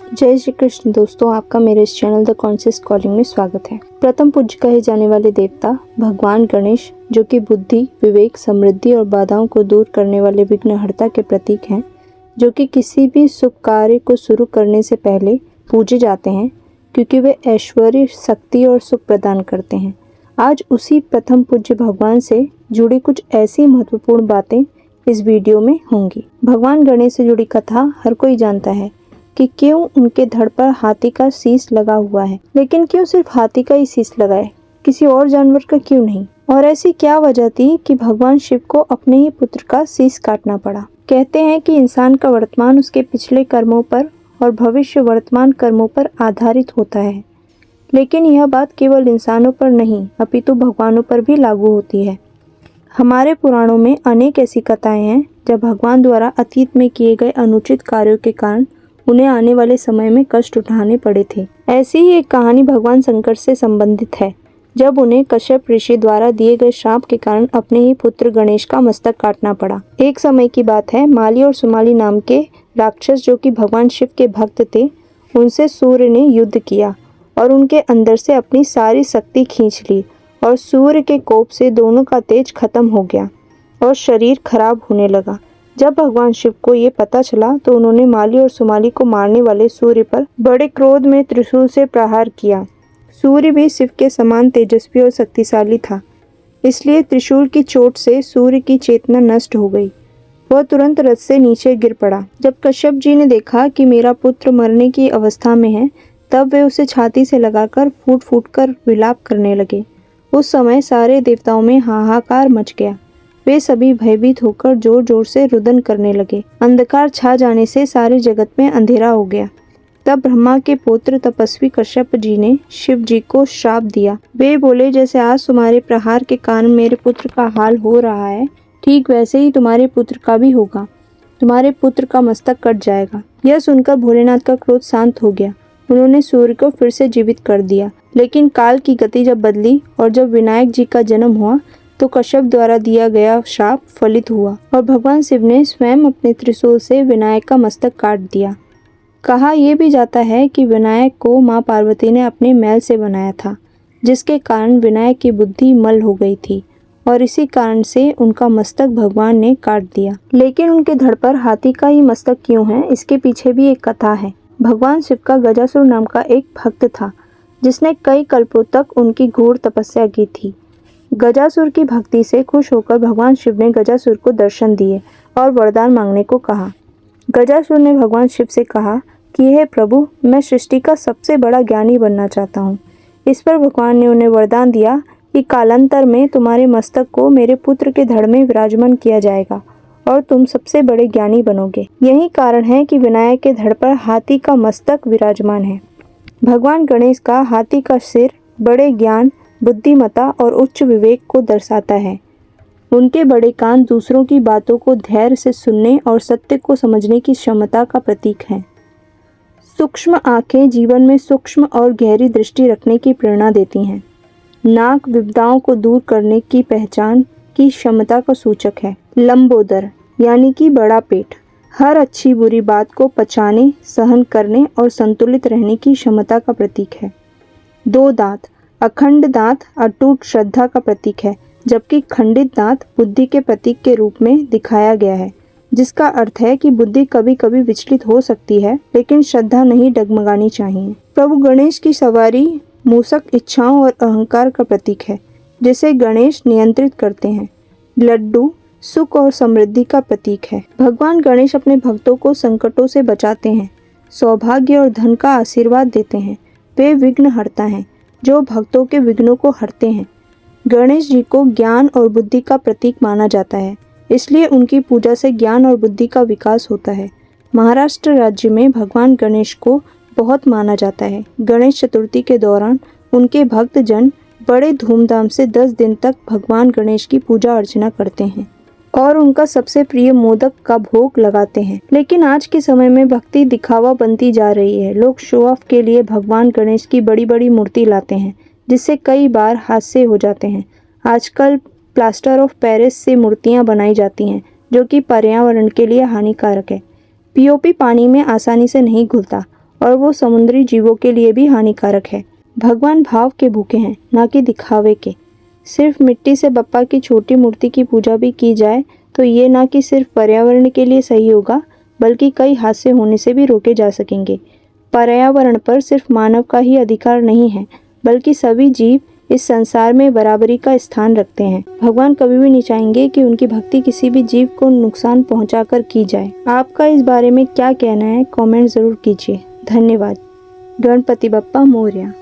जय श्री कृष्ण दोस्तों, आपका मेरे इस चैनल द कॉन्शियस कॉलिंग में स्वागत है। प्रथम पूज्य कहे जाने वाले देवता भगवान गणेश, जो कि बुद्धि, विवेक, समृद्धि और बाधाओं को दूर करने वाले विघ्नहर्ता के प्रतीक हैं, जो कि किसी भी शुभ कार्य को शुरू करने से पहले पूजे जाते हैं, क्योंकि वे ऐश्वर्य, शक्ति और सुख प्रदान करते हैं। आज उसी प्रथम पूज्य भगवान से जुड़ी कुछ ऐसी महत्वपूर्ण बातें इस वीडियो में होंगी। भगवान गणेश से जुड़ी कथा हर कोई जानता है कि क्यों उनके धड़ पर हाथी का शीश लगा हुआ है, लेकिन क्यों सिर्फ हाथी का ही शीश लगा है, किसी और जानवर का क्यों नहीं? और ऐसी क्या वजह थी कि भगवान शिव को अपने ही पुत्र का शीश काटना पड़ा? कहते हैं कि इंसान का वर्तमान उसके पिछले कर्मों पर और भविष्य वर्तमान कर्मों पर आधारित होता है, लेकिन यह बात केवल इंसानों पर नहीं अपितु भगवानों पर भी लागू होती है। हमारे पुराणों में अनेक ऐसी कथाएं हैं जब भगवान द्वारा अतीत में किए गए अनुचित कार्यों के कारण उन्हें आने वाले समय में कष्ट उठाने पड़े थे। ऐसी ही एक कहानी भगवान शंकर से संबंधित है, जब उन्हें कश्यप ऋषि द्वारा दिए गए श्राप के कारण अपने ही पुत्र गणेश का मस्तक काटना पड़ा। एक समय की बात है, माली और सुमाली नाम के राक्षस, जो कि भगवान शिव के भक्त थे, उनसे सूर्य ने युद्ध किया और उनके अंदर से अपनी सारी शक्ति खींच ली और सूर्य के कोप से दोनों का तेज खत्म हो गया और शरीर खराब होने लगा। जब भगवान शिव को ये पता चला तो उन्होंने माली और सुमाली को मारने वाले सूर्य पर बड़े क्रोध में त्रिशूल से प्रहार किया। सूर्य भी शिव के समान तेजस्वी और शक्तिशाली था, इसलिए त्रिशूल की चोट से सूर्य की चेतना नष्ट हो गई। वह तुरंत रथ से नीचे गिर पड़ा। जब कश्यप जी ने देखा कि मेरा पुत्र मरने की अवस्था में है, तब वे उसे छाती से लगाकर फूट फूट कर विलाप करने लगे। उस समय सारे देवताओं में हाहाकार मच गया। वे सभी भयभीत होकर जोर जोर से रुदन करने लगे। अंधकार छा जाने से सारे जगत में अंधेरा हो गया। तब ब्रह्मा के पुत्र तपस्वी कश्यप जी ने शिव जी को श्राप दिया। वे बोले, जैसे आज तुम्हारे प्रहार के कारण मेरे पुत्र का हाल हो रहा है, ठीक वैसे ही तुम्हारे पुत्र का भी होगा। तुम्हारे पुत्र का मस्तक कट जाएगा। यह सुनकर भोलेनाथ का क्रोध शांत हो गया। उन्होंने सूर्य को फिर से जीवित कर दिया। लेकिन काल की गति जब बदली और जब विनायक जी का जन्म हुआ, तो कश्यप द्वारा दिया गया श्राप फलित हुआ और भगवान शिव ने स्वयं अपने त्रिशूल से विनायक का मस्तक काट दिया। कहा यह भी जाता है कि विनायक को मां पार्वती ने अपने मैल से बनाया था, जिसके कारण विनायक की बुद्धि मल हो गई थी और इसी कारण से उनका मस्तक भगवान ने काट दिया। लेकिन उनके धड़ पर हाथी का ही मस्तक क्यों है, इसके पीछे भी एक कथा है। भगवान शिव का गजासुर नाम का एक भक्त था, जिसने कई कल्पों तक उनकी घोर तपस्या की थी। गजासुर की भक्ति से खुश होकर भगवान शिव ने गजासुर को दर्शन दिए और वरदान मांगने को कहा। गजासुर ने भगवान शिव से कहा कि हे प्रभु, मैं सृष्टि का सबसे बड़ा ज्ञानी बनना चाहता हूँ। इस पर भगवान ने उन्हें वरदान दिया कि कालांतर में तुम्हारे मस्तक को मेरे पुत्र के धड़ में विराजमान किया जाएगा और तुम सबसे बड़े ज्ञानी बनोगे। यही कारण है कि विनायक के धड़ पर हाथी का मस्तक विराजमान है। भगवान गणेश का हाथी का सिर बड़े ज्ञान, बुद्धिमत्ता और उच्च विवेक को दर्शाता है। उनके बड़े कान दूसरों की बातों को धैर्य से सुनने और सत्य को समझने की क्षमता का प्रतीक हैं। सूक्ष्म आंखें जीवन में सूक्ष्म और गहरी दृष्टि रखने की प्रेरणा देती हैं। नाक विपदाओं को दूर करने की पहचान की क्षमता का सूचक है। लंबोदर यानी कि बड़ा पेट हर अच्छी बुरी बात को पचाने, सहन करने और संतुलित रहने की क्षमता का प्रतीक है। दो दांत अखंड दांत अटूट श्रद्धा का प्रतीक है, जबकि खंडित दांत बुद्धि के प्रतीक के रूप में दिखाया गया है, जिसका अर्थ है कि बुद्धि कभी कभी विचलित हो सकती है, लेकिन श्रद्धा नहीं डगमगानी चाहिए। प्रभु गणेश की सवारी मूषक इच्छाओं और अहंकार का प्रतीक है, जिसे गणेश नियंत्रित करते हैं। लड्डू सुख और समृद्धि का प्रतीक है। भगवान गणेश अपने भक्तों को संकटों से बचाते हैं, सौभाग्य और धन का आशीर्वाद देते हैं। वे विघ्नहर्ता हैं, जो भक्तों के विघ्नों को हरते हैं। गणेश जी को ज्ञान और बुद्धि का प्रतीक माना जाता है, इसलिए उनकी पूजा से ज्ञान और बुद्धि का विकास होता है। महाराष्ट्र राज्य में भगवान गणेश को बहुत माना जाता है। गणेश चतुर्थी के दौरान उनके भक्तजन बड़े धूमधाम से 10 दिन तक भगवान गणेश की पूजा अर्चना करते हैं और उनका सबसे प्रिय मोदक का भोग लगाते हैं। लेकिन आज के समय में भक्ति दिखावा बनती जा रही है। लोग शो ऑफ के लिए भगवान गणेश की बड़ी बड़ी मूर्ति लाते हैं, जिससे कई बार हादसे हो जाते हैं। आजकल प्लास्टर ऑफ पेरिस से मूर्तियां बनाई जाती हैं, जो कि पर्यावरण के लिए हानिकारक है। पीओपी पानी में आसानी से नहीं घुलता और वो समुद्री जीवों के लिए भी हानिकारक है। भगवान भाव के भूखे हैं, ना कि दिखावे के। सिर्फ मिट्टी से बप्पा की छोटी मूर्ति की पूजा भी की जाए तो ये ना कि सिर्फ पर्यावरण के लिए सही होगा, बल्कि कई हादसे होने से भी रोके जा सकेंगे। पर्यावरण पर सिर्फ मानव का ही अधिकार नहीं है, बल्कि सभी जीव इस संसार में बराबरी का स्थान रखते हैं। भगवान कभी भी नहीं चाहेंगे कि उनकी भक्ति किसी भी जीव को नुकसान पहुंचाकर की जाए। आपका इस बारे में क्या कहना है, कमेंट जरूर कीजिए। धन्यवाद। गणपति बप्पा मोरया।